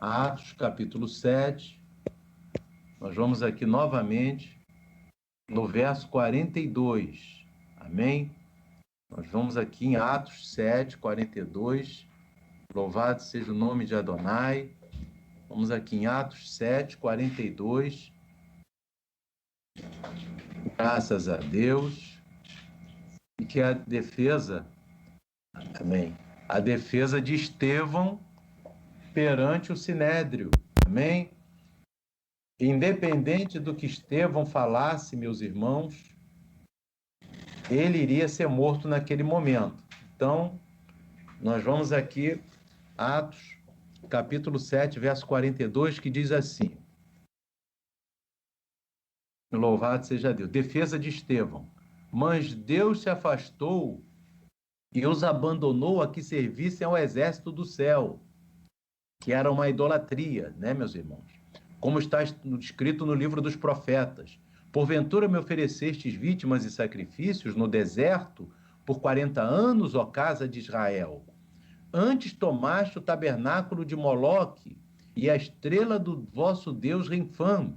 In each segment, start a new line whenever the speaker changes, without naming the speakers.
Atos, capítulo 7. Nós vamos aqui novamente no verso 42. Amém? Nós vamos aqui em Atos 7, 42. Louvado seja o nome de Adonai. Vamos aqui em Atos 7, 42. Graças a Deus. E que a defesa, amém, a defesa de Estevão perante o Sinédrio, amém? Independente do que Estevão falasse, meus irmãos, ele iria ser morto naquele momento. Então, nós vamos aqui, Atos, capítulo 7, verso 42, que diz assim: Louvado seja Deus. Defesa de Estevão. Mas Deus se afastou e os abandonou a que servissem ao exército do céu, que era uma idolatria, né, meus irmãos? Como está escrito no livro dos profetas: Porventura me oferecestes vítimas e sacrifícios no deserto por 40 anos, ó casa de Israel. Antes tomaste o tabernáculo de Moloque e a estrela do vosso Deus Renfã,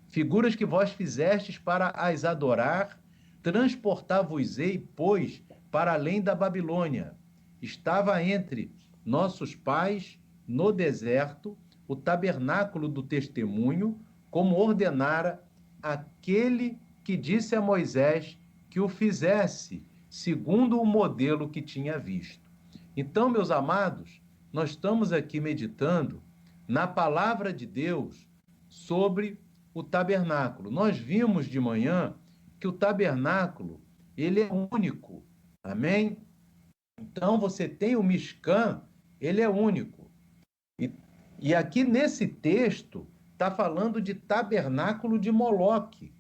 figuras que vós fizestes para as adorar, transportar-vos-ei, pois, para além da Babilônia. Estava entre nossos pais, no deserto, o tabernáculo do testemunho, como ordenara aquele que disse a Moisés que o fizesse, segundo o modelo que tinha visto. Então, meus amados, nós estamos aqui meditando na palavra de Deus sobre o tabernáculo. Nós vimos de manhã que o tabernáculo, ele é único. Amém? Então, você tem o Mishkan, ele é único. E aqui nesse texto, está falando de tabernáculo de Moloque.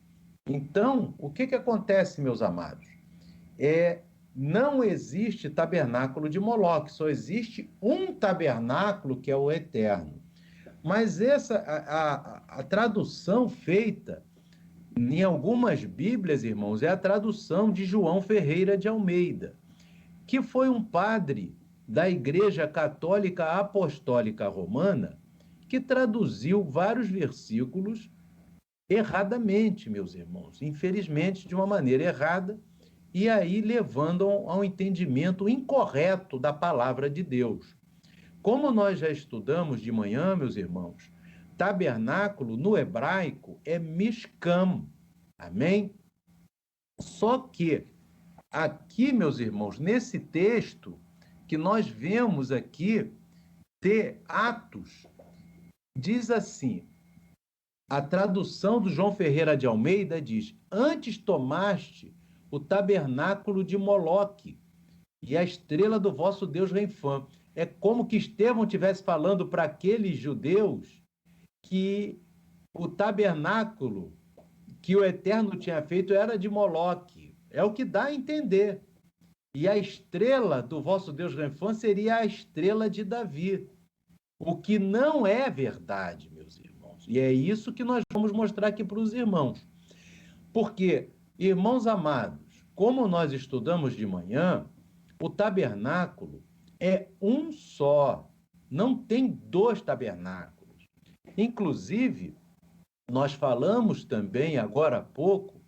Então, o que acontece, meus amados? Não existe tabernáculo de Moloque, só existe um tabernáculo, que é o eterno. Mas a tradução feita em algumas Bíblias, irmãos, é a tradução de João Ferreira de Almeida, que foi um padre da Igreja Católica Apostólica Romana, que traduziu vários versículos erradamente, meus irmãos, infelizmente de uma maneira errada, e aí levando a um entendimento incorreto da palavra de Deus. Como nós já estudamos de manhã, meus irmãos, tabernáculo no hebraico é mishkan, amém? Só que aqui, meus irmãos, nesse texto que nós vemos aqui, Atos, diz assim, a tradução do João Ferreira de Almeida diz: antes tomaste o tabernáculo de Moloque e a estrela do vosso Deus Renfã. É como que Estevão estivesse falando para aqueles judeus que o tabernáculo que o Eterno tinha feito era de Moloque. É o que dá a entender. E a estrela do vosso Deus Renfã seria a estrela de Davi. O que não é verdade, meus irmãos. E é isso que nós vamos mostrar aqui para os irmãos. Porque, irmãos amados, como nós estudamos de manhã, o tabernáculo é um só. Não tem dois tabernáculos. Inclusive, nós falamos também, agora há pouco,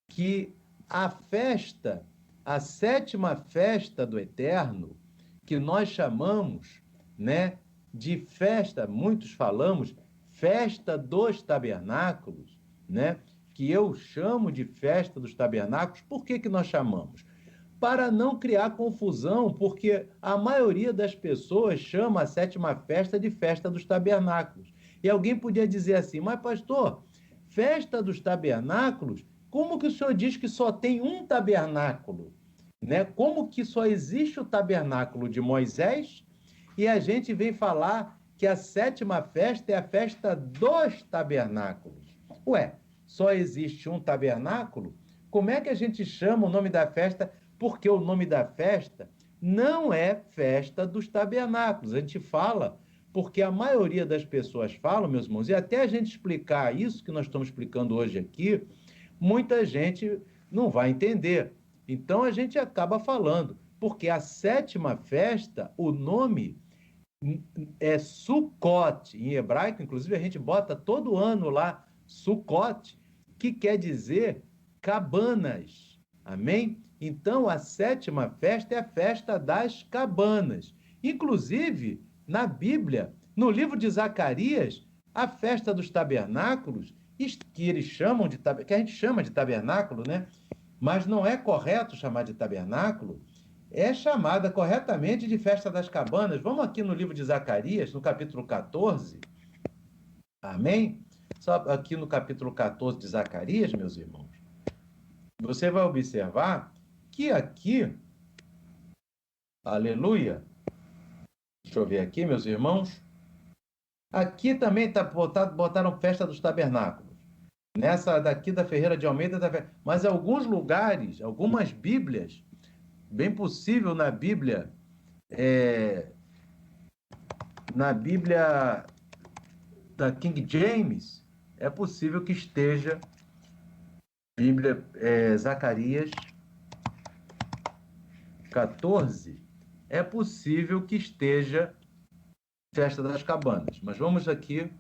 que a festa, a sétima festa do Eterno, que nós chamamos, né, de festa, muitos falamos, festa dos tabernáculos, né, que eu chamo de festa dos tabernáculos. Por que nós chamamos? Para não criar confusão, porque a maioria das pessoas chama a sétima festa de festa dos tabernáculos. E alguém podia dizer assim: mas pastor, festa dos tabernáculos, como que o senhor diz que só tem um tabernáculo? Né? Como que só existe o tabernáculo de Moisés e a gente vem falar que a sétima festa é a festa dos tabernáculos? Ué, só existe um tabernáculo? Como é que a gente chama o nome da festa? Porque o nome da festa não é festa dos tabernáculos. A gente fala porque a maioria das pessoas falam, meus irmãos, e até a gente explicar isso que nós estamos explicando hoje aqui, muita gente não vai entender. Então a gente acaba falando, porque a sétima festa, o nome É Sukkot, em hebraico, inclusive a gente bota todo ano lá Sukkot, que quer dizer cabanas. Amém? Então a sétima festa é a festa das cabanas. Inclusive, na Bíblia, no livro de Zacarias, a festa dos tabernáculos, que eles chamam de que a gente chama de tabernáculo, né? Mas não é correto chamar de tabernáculo, é chamada corretamente de festa das cabanas. Vamos aqui no livro de Zacarias, no capítulo 14. Amém? Só aqui no capítulo 14 de Zacarias, meus irmãos, você vai observar que aqui, aleluia, deixa eu ver aqui, meus irmãos, aqui também botaram festa dos tabernáculos. Nessa daqui da Ferreira de Almeida, mas alguns lugares, algumas Bíblias, bem possível na Bíblia da King James, é possível que esteja Bíblia, Zacarias 14, é possível que esteja Festa das Cabanas. Mas vamos aqui,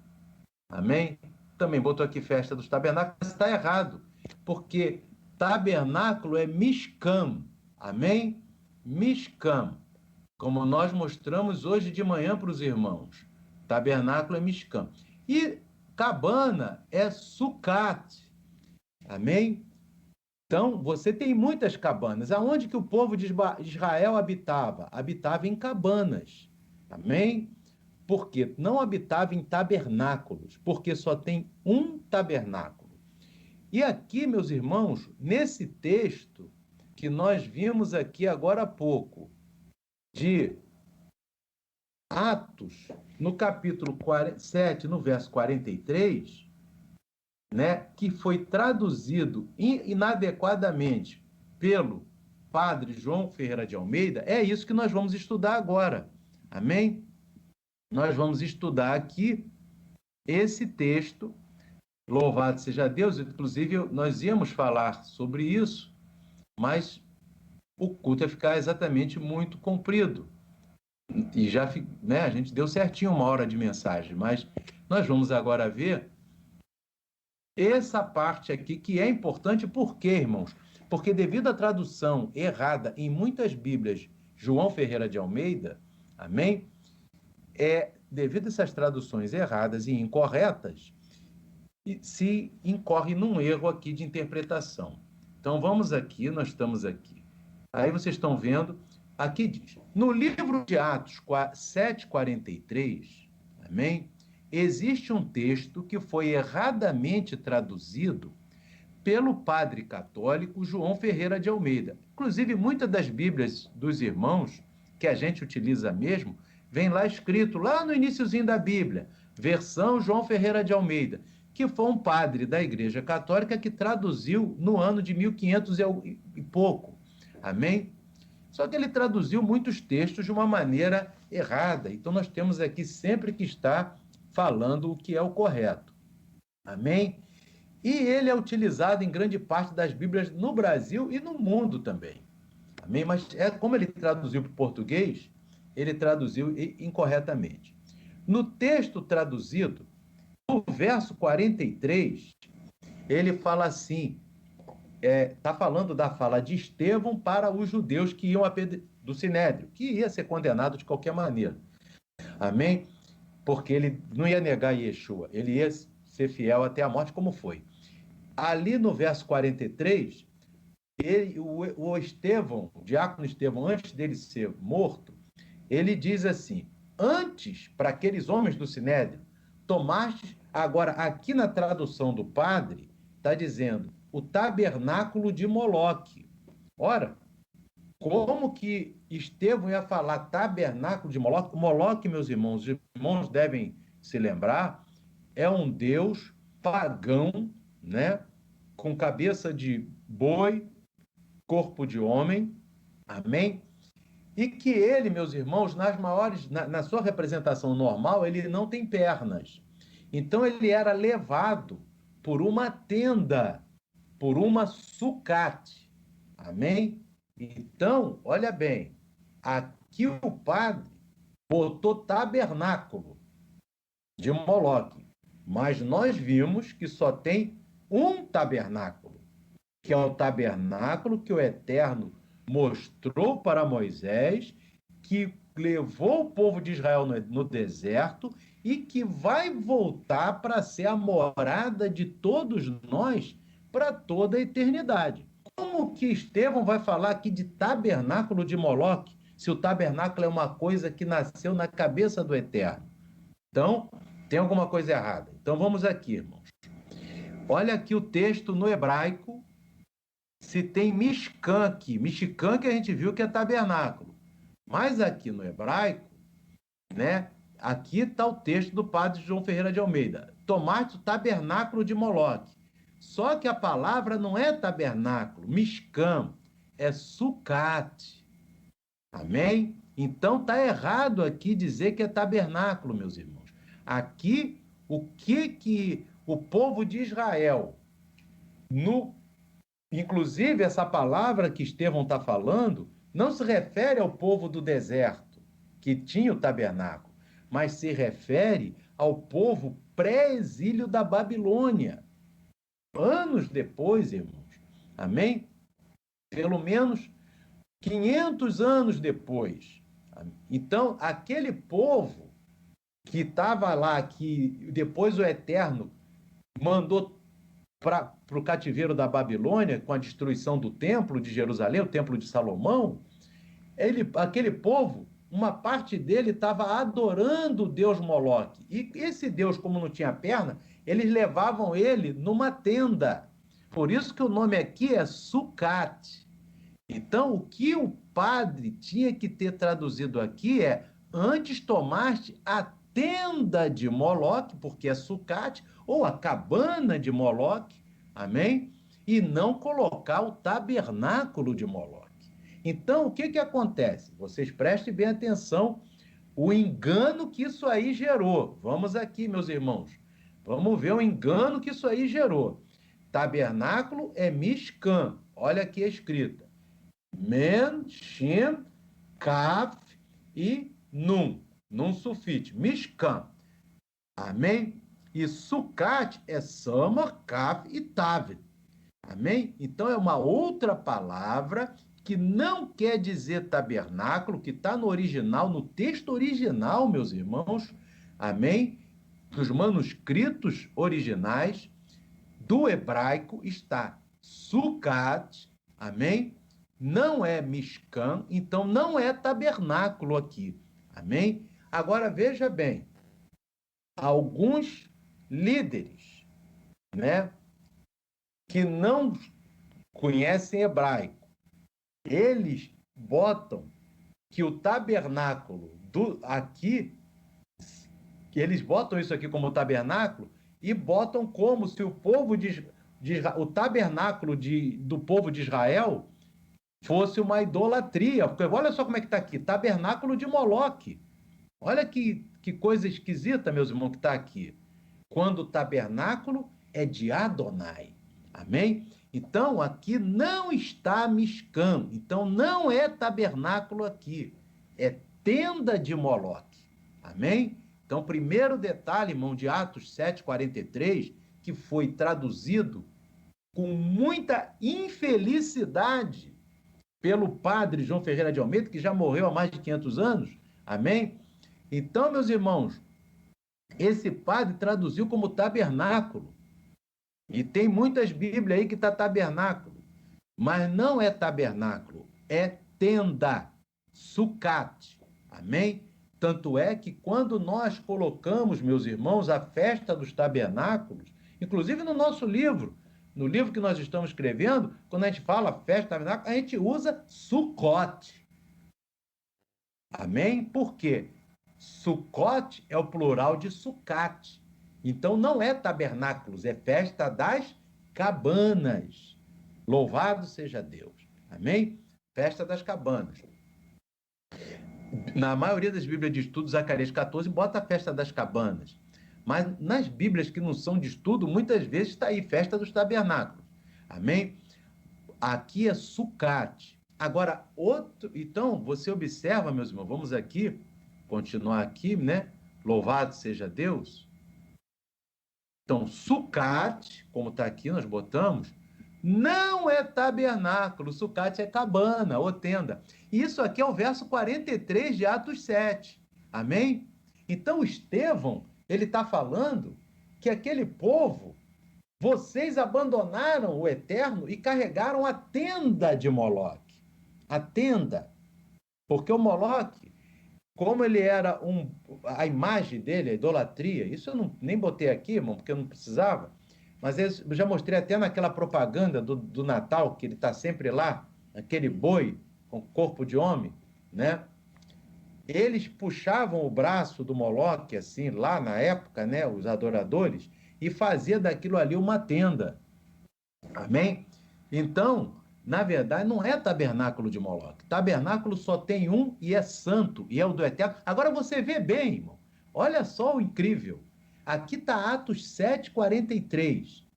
amém? Também botou aqui Festa dos Tabernáculos, mas está errado, porque tabernáculo é Mishkan, amém? Mishkan, como nós mostramos hoje de manhã para os irmãos. Tabernáculo é Mishkan. E cabana é Sucat, amém? Então, você tem muitas cabanas. Aonde que o povo de Israel habitava? Habitava em cabanas, amém? Porque não habitava em tabernáculos, porque só tem um tabernáculo. E aqui, meus irmãos, nesse texto que nós vimos aqui agora há pouco, de Atos, no capítulo 7, no verso 43, né, que foi traduzido inadequadamente pelo padre João Ferreira de Almeida, é isso que nós vamos estudar agora. Amém? Nós vamos estudar aqui esse texto. Louvado seja Deus. Inclusive, nós íamos falar sobre isso, mas o culto ia ficar exatamente muito comprido. E já, né, a gente deu certinho 1 hora de mensagem, mas nós vamos agora ver essa parte aqui que é importante. Por quê, irmãos? Porque devido à tradução errada em muitas Bíblias, João Ferreira de Almeida, amém? Devido a essas traduções erradas e incorretas, se incorre num erro aqui de interpretação. Então vamos aqui, nós estamos aqui. Aí vocês estão vendo, aqui diz, no livro de Atos 7:43, amém? Existe um texto que foi erradamente traduzido pelo padre católico João Ferreira de Almeida. Inclusive, muitas das Bíblias dos irmãos, que a gente utiliza mesmo, vem lá escrito, lá no iniciozinho da Bíblia, versão João Ferreira de Almeida, que foi um padre da Igreja Católica que traduziu no ano de 1500 e pouco. Amém? Só que ele traduziu muitos textos de uma maneira errada. Então, nós temos aqui sempre que estar falando o que é o correto. Amém? E ele é utilizado em grande parte das Bíblias no Brasil e no mundo também. Amém? Mas como ele traduziu para o português, ele traduziu incorretamente. No texto traduzido, no verso 43, ele fala assim, está falando da fala de Estevão para os judeus que iam do Sinédrio, que ia ser condenado de qualquer maneira. Amém? Porque ele não ia negar Yeshua, ele ia ser fiel até a morte, como foi. Ali no verso 43, o Estevão, o diácono Estevão, antes dele ser morto, ele diz assim, antes, para aqueles homens do Sinédrio, tomaste, agora aqui na tradução do padre, está dizendo, o tabernáculo de Moloque. Ora, como que Estevão ia falar tabernáculo de Moloque? Moloque, meus irmãos, os irmãos devem se lembrar, é um deus pagão, né? Com cabeça de boi, corpo de homem, amém? E que ele, meus irmãos, na sua representação normal, ele não tem pernas. Então ele era levado por uma tenda, por uma sucate. Amém? Então, olha bem, aqui o padre botou tabernáculo de Moloque. Mas nós vimos que só tem um tabernáculo, que é o tabernáculo que o Eterno mostrou para Moisés, que levou o povo de Israel no deserto e que vai voltar para ser a morada de todos nós para toda a eternidade. Como que Estevão vai falar aqui de tabernáculo de Moloque, se o tabernáculo é uma coisa que nasceu na cabeça do Eterno? Então, tem alguma coisa errada. Então, vamos aqui, irmãos. Olha aqui o texto no hebraico, se tem Mishkan aqui. Mishkan que a gente viu que é tabernáculo. Mas aqui no hebraico, né? Aqui está o texto do padre João Ferreira de Almeida. Tomaste o tabernáculo de Moloque. Só que a palavra não é tabernáculo, Mishkan, é sucate. Amém? Então está errado aqui dizer que é tabernáculo, meus irmãos. Aqui, o que o povo de Israel, inclusive essa palavra que Estevão está falando, não se refere ao povo do deserto, que tinha o tabernáculo, mas se refere ao povo pré-exílio da Babilônia. Anos depois, irmãos, amém? Pelo menos 500 anos depois. Então, aquele povo que estava lá, que depois o Eterno mandou para o cativeiro da Babilônia, com a destruição do templo de Jerusalém, o templo de Salomão, aquele povo, uma parte dele estava adorando o deus Moloque. E esse deus, como não tinha perna, eles levavam ele numa tenda. Por isso que o nome aqui é Sucate. Então, o que o padre tinha que ter traduzido aqui é: antes tomaste a tenda de Moloque, porque é Sucate, ou a cabana de Moloque, amém? E não colocar o tabernáculo de Moloque. Então, o que acontece? Vocês prestem bem atenção, o engano que isso aí gerou. Vamos aqui, meus irmãos. Vamos ver o engano que isso aí gerou. Tabernáculo é Mishkan. Olha aqui a escrita. Men, Shin, Kaf e Nun. Nun sufite. Mishkan. Amém? E Sucat é Samar, Kaf e Tav. Amém? Então é uma outra palavra que não quer dizer tabernáculo, que está no original, no texto original, meus irmãos. Amém? Dos manuscritos originais do hebraico está Sucat. Amém? Não é Mishkan, então não é tabernáculo aqui. Amém? Agora veja bem, alguns líderes, né, que não conhecem hebraico, eles botam que o tabernáculo aqui, eles botam isso aqui como tabernáculo e botam como se o povo o tabernáculo do povo de Israel fosse uma idolatria. Porque olha só como é que está aqui, tabernáculo de Moloque. Olha que coisa esquisita, meus irmãos, que está aqui. Quando o tabernáculo é de Adonai. Amém? Então, aqui não está Mishkan. Então, não é tabernáculo aqui. É tenda de Moloque. Amém? Então, primeiro detalhe, irmão, de Atos 7:43, que foi traduzido com muita infelicidade pelo padre João Ferreira de Almeida, que já morreu há mais de 500 anos. Amém? Então, meus irmãos, esse padre traduziu como tabernáculo. E tem muitas Bíblias aí que está tabernáculo. Mas não é tabernáculo, é tenda, sucate. Amém? Tanto é que quando nós colocamos, meus irmãos, a festa dos tabernáculos, inclusive no nosso livro, no livro que nós estamos escrevendo, quando a gente fala festa do tabernáculo, a gente usa sucote. Amém? Por quê? Sucote é o plural de sucate. Então não é tabernáculos, é festa das cabanas. Louvado seja Deus. Amém? Festa das cabanas. Na maioria das Bíblias de estudo, Zacarias 14, bota a festa das cabanas. Mas nas Bíblias que não são de estudo, muitas vezes está aí, festa dos tabernáculos. Amém? Aqui é sucate. Agora, então, você observa, meus irmãos, vamos aqui continuar aqui, né? Louvado seja Deus. Então, Sucate, como está aqui, nós botamos, não é tabernáculo, Sucate é cabana ou tenda. Isso aqui é o verso 43 de Atos 7. Amém? Então, Estevão, ele está falando que aquele povo, vocês abandonaram o Eterno e carregaram a tenda de Moloque. A tenda. Porque o Moloque, como ele era a imagem dele, a idolatria, isso eu nem botei aqui, irmão, porque eu não precisava, mas eu já mostrei até naquela propaganda do Natal, que ele está sempre lá, aquele boi com corpo de homem, né? Eles puxavam o braço do Moloque, assim, lá na época, né, os adoradores, e fazia daquilo ali uma tenda. Amém? Então, na verdade, não é tabernáculo de Moloque. Tabernáculo só tem um e é santo, e é o do Eterno. Agora você vê bem, irmão. Olha só o incrível. Aqui está Atos 7:43.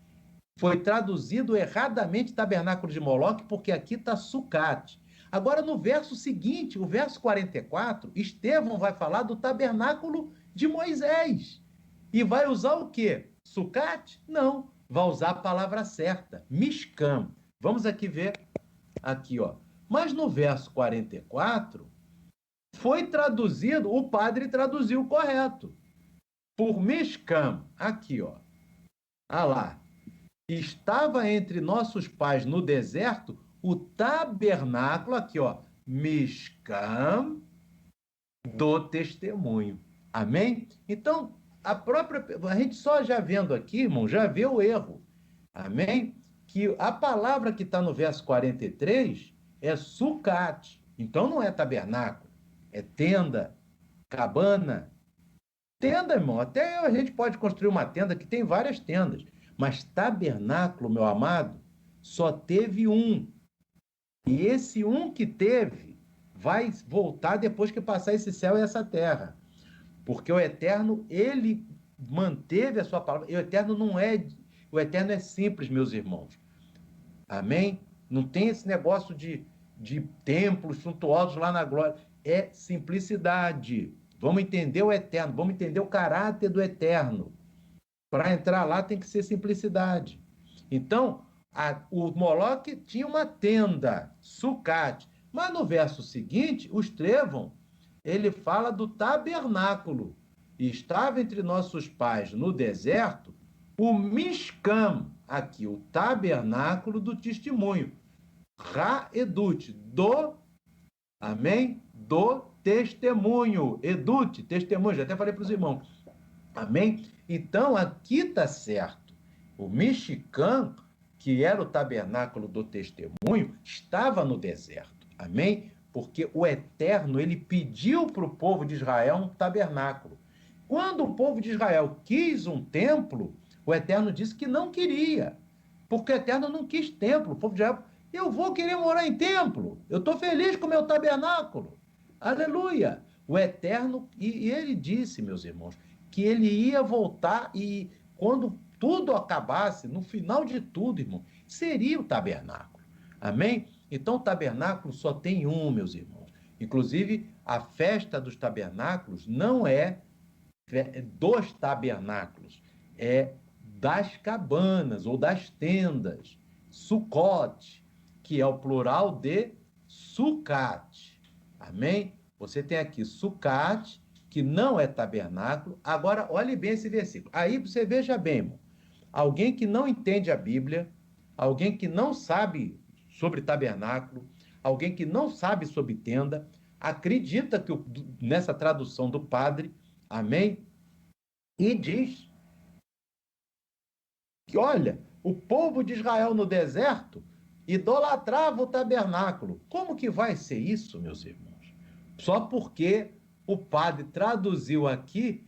Foi traduzido erradamente tabernáculo de Moloque, porque aqui está Sucate. Agora, no verso seguinte, o verso 44, Estevão vai falar do tabernáculo de Moisés. E vai usar o quê? Sucate? Não. Vai usar a palavra certa, Mishkan. Vamos aqui ver, aqui, ó. Mas no verso 44, foi traduzido, o padre traduziu correto. Por Mishkan, aqui, ó. Ah lá. Estava entre nossos pais no deserto o tabernáculo, aqui, ó. Mishkan do testemunho. Amém? Então, a gente só já vendo aqui, irmão, já vê o erro. Amém? Que a palavra que está no verso 43 é sucate. Então não é tabernáculo, é tenda, cabana. Tenda, irmão, até a gente pode construir uma tenda que tem várias tendas, mas tabernáculo, meu amado, só teve um. E esse um que teve vai voltar depois que passar esse céu e essa terra. Porque o Eterno, ele manteve a sua palavra. E o Eterno não é... O Eterno é simples, meus irmãos. Amém? Não tem esse negócio de templos suntuosos lá na glória. É simplicidade. Vamos entender o Eterno, vamos entender o caráter do Eterno. Para entrar lá tem que ser simplicidade. Então, o Moloque tinha uma tenda, Sucate. Mas no verso seguinte, o Estevão, ele fala do tabernáculo. E estava entre nossos pais no deserto o Mishkan, aqui, o tabernáculo do testemunho. Ra-edut, amém? Do testemunho. Edut, testemunho, já até falei para os irmãos. Amém? Então, aqui está certo. O Mishkan, que era o tabernáculo do testemunho, estava no deserto. Amém? Porque o Eterno, ele pediu para o povo de Israel um tabernáculo. Quando o povo de Israel quis um templo, o Eterno disse que não queria. Porque o Eterno não quis templo. O povo de Israel, eu vou querer morar em templo. Eu estou feliz com o meu tabernáculo. Aleluia! O Eterno, e ele disse, meus irmãos, que ele ia voltar e quando tudo acabasse, no final de tudo, irmão, seria o tabernáculo. Amém? Então, o tabernáculo só tem um, meus irmãos. Inclusive, a festa dos tabernáculos não é dos tabernáculos, é das cabanas ou das tendas. Sucote, que é o plural de sucate. Amém? Você tem aqui sucate, que não é tabernáculo. Agora, olhe bem esse versículo. Aí você veja bem, irmão. Alguém que não entende a Bíblia, alguém que não sabe sobre tabernáculo, alguém que não sabe sobre tenda, acredita que nessa tradução do padre, amém? E diz que, olha, o povo de Israel no deserto idolatrava o tabernáculo. Como que vai ser isso, meus irmãos? Só porque o padre traduziu aqui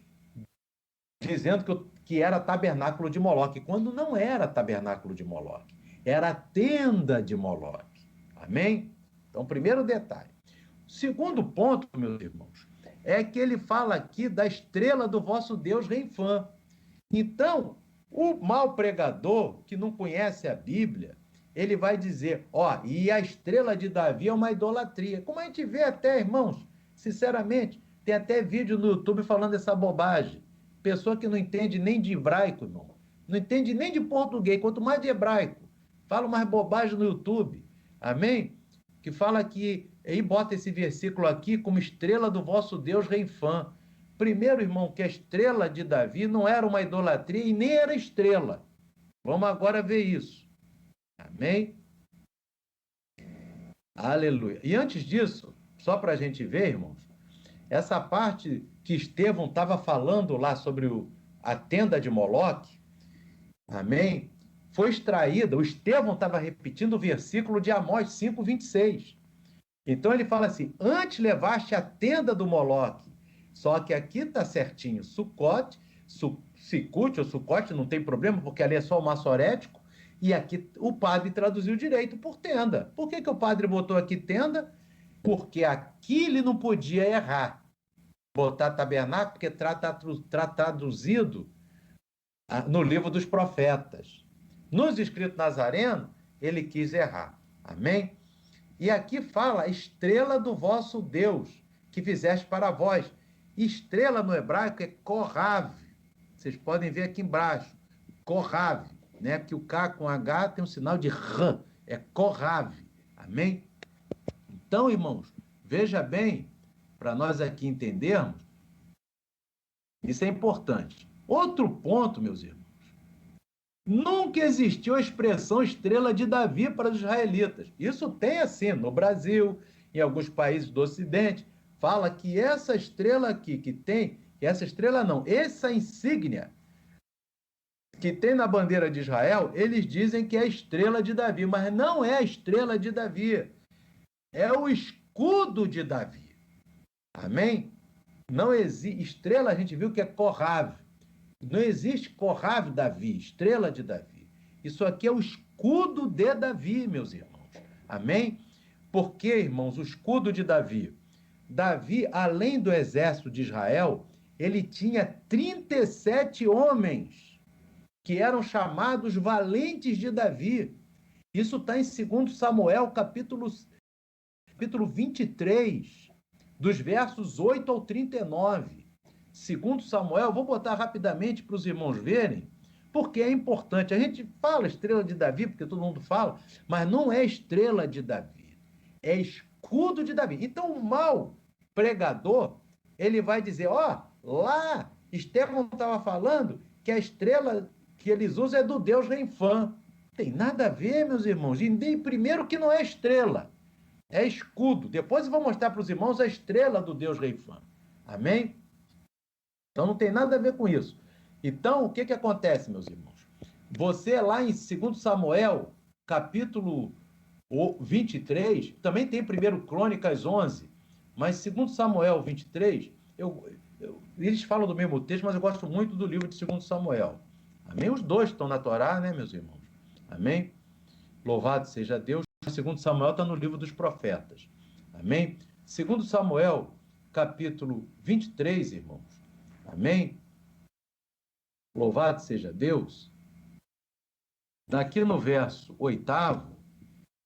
dizendo que era tabernáculo de Moloque, quando não era tabernáculo de Moloque, era a tenda de Moloque. Amém? Então, primeiro detalhe. Segundo ponto, meus irmãos, é que ele fala aqui da estrela do vosso Deus Renfã. Então, o mau pregador, que não conhece a Bíblia, ele vai dizer, e a estrela de Davi é uma idolatria. Como a gente vê até, irmãos, sinceramente, Tem até vídeo no YouTube falando essa bobagem. Pessoa que não entende nem de hebraico, irmão. Não entende nem de português, quanto mais de hebraico. Fala mais bobagem no YouTube. Amém? Que fala que, e bota esse versículo aqui como estrela do vosso Deus Reifã. Primeiro, irmão, que a estrela de Davi não era uma idolatria e nem era estrela. Vamos agora ver isso. Amém? Aleluia. E antes disso, só para a gente ver, irmãos, essa parte que Estevão estava falando lá sobre a tenda de Moloque, amém? Foi extraída, o Estevão estava repetindo o versículo de Amós 5:26. Então ele fala assim: antes levaste a tenda do Moloque, só que aqui está certinho, Sucote, Sicute ou Sucote, não tem problema, porque ali é só o maçorético, e aqui o padre traduziu direito por tenda. Por que o padre botou aqui tenda? Porque aqui ele não podia errar. Botar tabernáculo, porque está traduzido no livro dos profetas. Nos escritos nazarenos, ele quis errar. Amém? E aqui fala estrela do vosso Deus, que fizeste para vós. Estrela no hebraico é Kohav. Vocês podem ver aqui embaixo. Kohav, né? Porque o K com H tem um sinal de R. É Kohav. Amém? Então, irmãos, veja bem, para nós aqui entendermos, isso é importante. Outro ponto, meus irmãos, nunca existiu a expressão estrela de Davi para os israelitas. Isso tem assim no Brasil, em alguns países do Ocidente, fala que essa estrela aqui que tem, essa estrela não, essa insígnia que tem na bandeira de Israel, eles dizem que é a estrela de Davi, mas não é a estrela de Davi, é o escudo de Davi. Amém? Não existe estrela, a gente viu que é Kohav. Não existe Kohav Davi, estrela de Davi. Isso aqui é o escudo de Davi, meus irmãos. Amém? Porque, irmãos, o escudo de Davi. Davi, além do exército de Israel, ele tinha 37 homens que eram chamados valentes de Davi. Isso está em 2 Samuel, capítulo 23, dos versos 8 ao 39. 2 Samuel, vou botar rapidamente para os irmãos verem, porque é importante. A gente fala estrela de Davi, porque todo mundo fala, mas não é estrela de Davi, é escudo de Davi. Então o mau pregador, ele vai dizer, lá, Estevão estava falando que a estrela que eles usam é do Deus Reifã. Tem nada a ver, meus irmãos. E nem primeiro que não é estrela, é escudo. Depois eu vou mostrar para os irmãos a estrela do Deus Reifã. Amém? Então não tem nada a ver com isso. Então, o que acontece, meus irmãos? Você lá em 2 Samuel, capítulo 23, também tem 1 Crônicas 11, mas 2 Samuel 23, eles falam do mesmo texto, mas eu gosto muito do livro de 2 Samuel. Amém? Os dois estão na Torá, né, meus irmãos? Amém? Louvado seja Deus. 2 Samuel está no livro dos profetas. Amém? 2 Samuel, capítulo 23, irmãos. Amém? Louvado seja Deus. Daqui no verso 8º,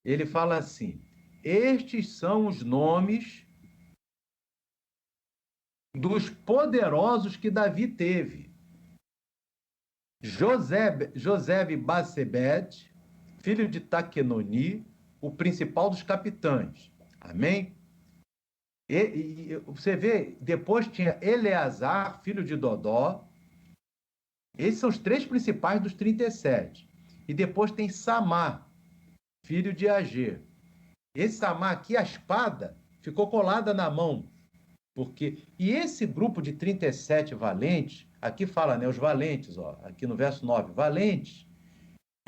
ele fala assim: estes são os nomes dos poderosos que Davi teve. Josebe Basebete, filho de Taquenoni, o principal dos capitães. Amém? E você vê, depois tinha Eleazar, filho de Dodó. Esses são os 3 principais dos 37. E depois tem Samá, filho de Agê. Esse Samá aqui, a espada, ficou colada na mão. E esse grupo de 37 valentes, aqui fala, né, os valentes, aqui no verso 9, valentes,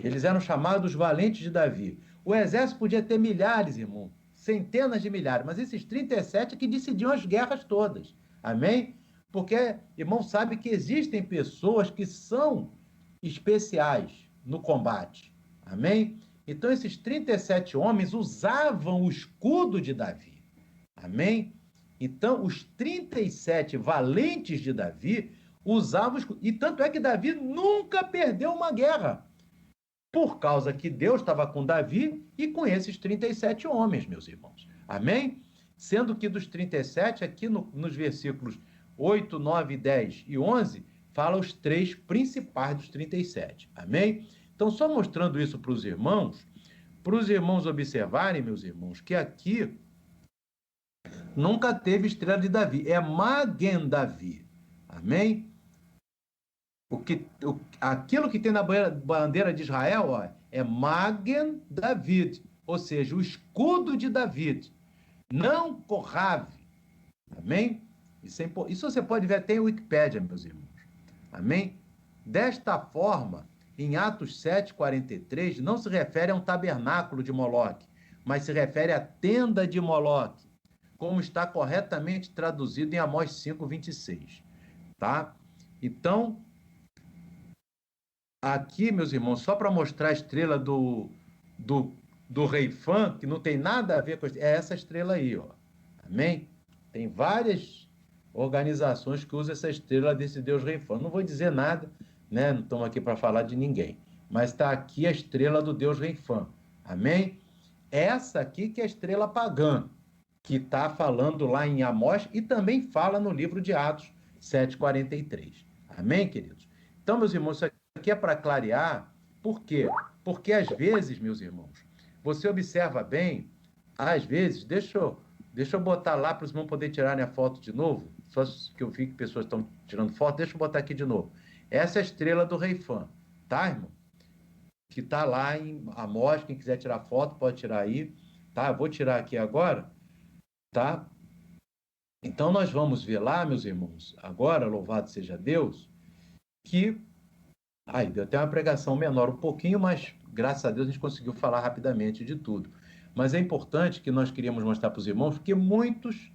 eles eram chamados valentes de Davi. O exército podia ter milhares, irmão, centenas de milhares, mas esses 37 que decidiam as guerras todas. Amém? Porque, irmão, sabe que existem pessoas que são especiais no combate. Amém? Então, esses 37 homens usavam o escudo de Davi. Amém? Então, os 37 valentes de Davi usavam o escudo. E tanto é que Davi nunca perdeu uma guerra, por causa que Deus estava com Davi e com esses 37 homens, meus irmãos. Amém? Sendo que dos 37, aqui nos versículos 8, 9, 10 e 11, fala os 3 principais dos 37. Amém? Então, só mostrando isso para os irmãos observarem, meus irmãos, que aqui nunca teve estrela de Davi, é Magen Davi. Amém? Aquilo que tem na bandeira de Israel, ó, é Magen David, ou seja, o escudo de David, não Corrave. Amém? Isso você pode ver até em Wikipédia, meus irmãos. Amém? Desta forma, em Atos 7:43, não se refere a um tabernáculo de Moloque, mas se refere à tenda de Moloque, como está corretamente traduzido em Amós 5:26. Tá? Então, aqui, meus irmãos, só para mostrar a estrela do rei Fã, que não tem nada a ver com... É essa estrela aí, ó. Amém? Tem várias organizações que usam essa estrela desse Deus rei Fã. Não vou dizer nada, né? Não estamos aqui para falar de ninguém. Mas está aqui a estrela do Deus rei Fã. Amém? Essa aqui que é a estrela pagã, que está falando lá em Amós e também fala no livro de Atos 7:43. Amém, queridos? Então, meus irmãos, isso aqui é para clarear. Por quê? Porque às vezes, meus irmãos, você observa bem, às vezes, deixa eu botar lá para os irmãos poderem tirarem a foto de novo, só que eu vi que pessoas estão tirando foto, deixa eu botar aqui de novo. Essa é a estrela do rei Fã, tá, irmão? Que está lá em Amós, quem quiser tirar foto pode tirar aí, tá? Eu vou tirar aqui agora, tá? Então nós vamos ver lá, meus irmãos, agora, louvado seja Deus, que... deu até uma pregação menor um pouquinho, mas graças a Deus a gente conseguiu falar rapidamente de tudo. Mas é importante que nós queríamos mostrar para os irmãos que muitos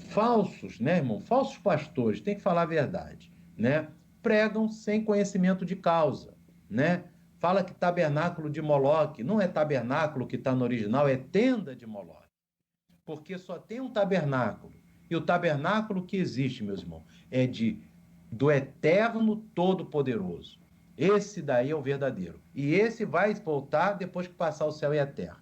falsos, né, irmão? Falsos pastores, tem que falar a verdade, né? Pregam sem conhecimento de causa, né? Fala que tabernáculo de Moloque não é tabernáculo que está no original, é tenda de Moloque. Porque só tem um tabernáculo. E o tabernáculo que existe, meus irmãos, é do Eterno Todo-Poderoso. Esse daí é o verdadeiro. E esse vai voltar depois que passar o céu e a terra.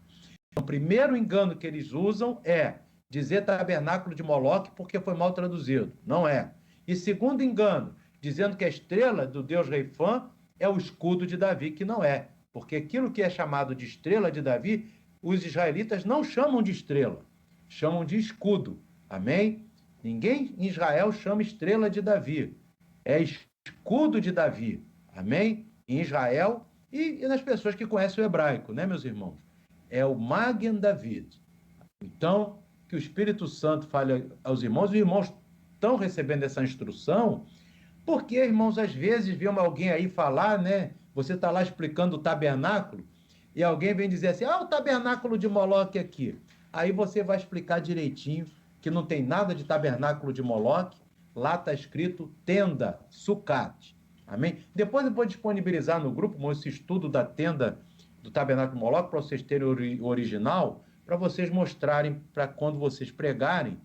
O primeiro engano que eles usam é dizer tabernáculo de Moloque porque foi mal traduzido. Não é. E segundo engano, dizendo que a estrela do Deus rei Fã é o escudo de Davi, que não é. Porque aquilo que é chamado de estrela de Davi, os israelitas não chamam de estrela, chamam de escudo. Amém? Ninguém em Israel chama estrela de Davi. É escudo de Davi. Amém? Em Israel e nas pessoas que conhecem o hebraico, né, meus irmãos? É o Magen David. Então, que o Espírito Santo fale aos irmãos, os irmãos estão recebendo essa instrução, porque, irmãos, às vezes vê alguém aí falar, né? Você está lá explicando o tabernáculo, e alguém vem dizer assim, o tabernáculo de Moloque aqui. Aí você vai explicar direitinho que não tem nada de tabernáculo de Moloque, lá está escrito tenda, sucate. Amém? Depois eu vou disponibilizar no grupo esse estudo da tenda do tabernáculo Moloque, para vocês terem o original, para vocês mostrarem, para quando vocês pregarem,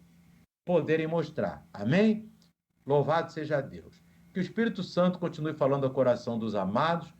poderem mostrar. Amém? Louvado seja Deus. Que o Espírito Santo continue falando ao coração dos amados,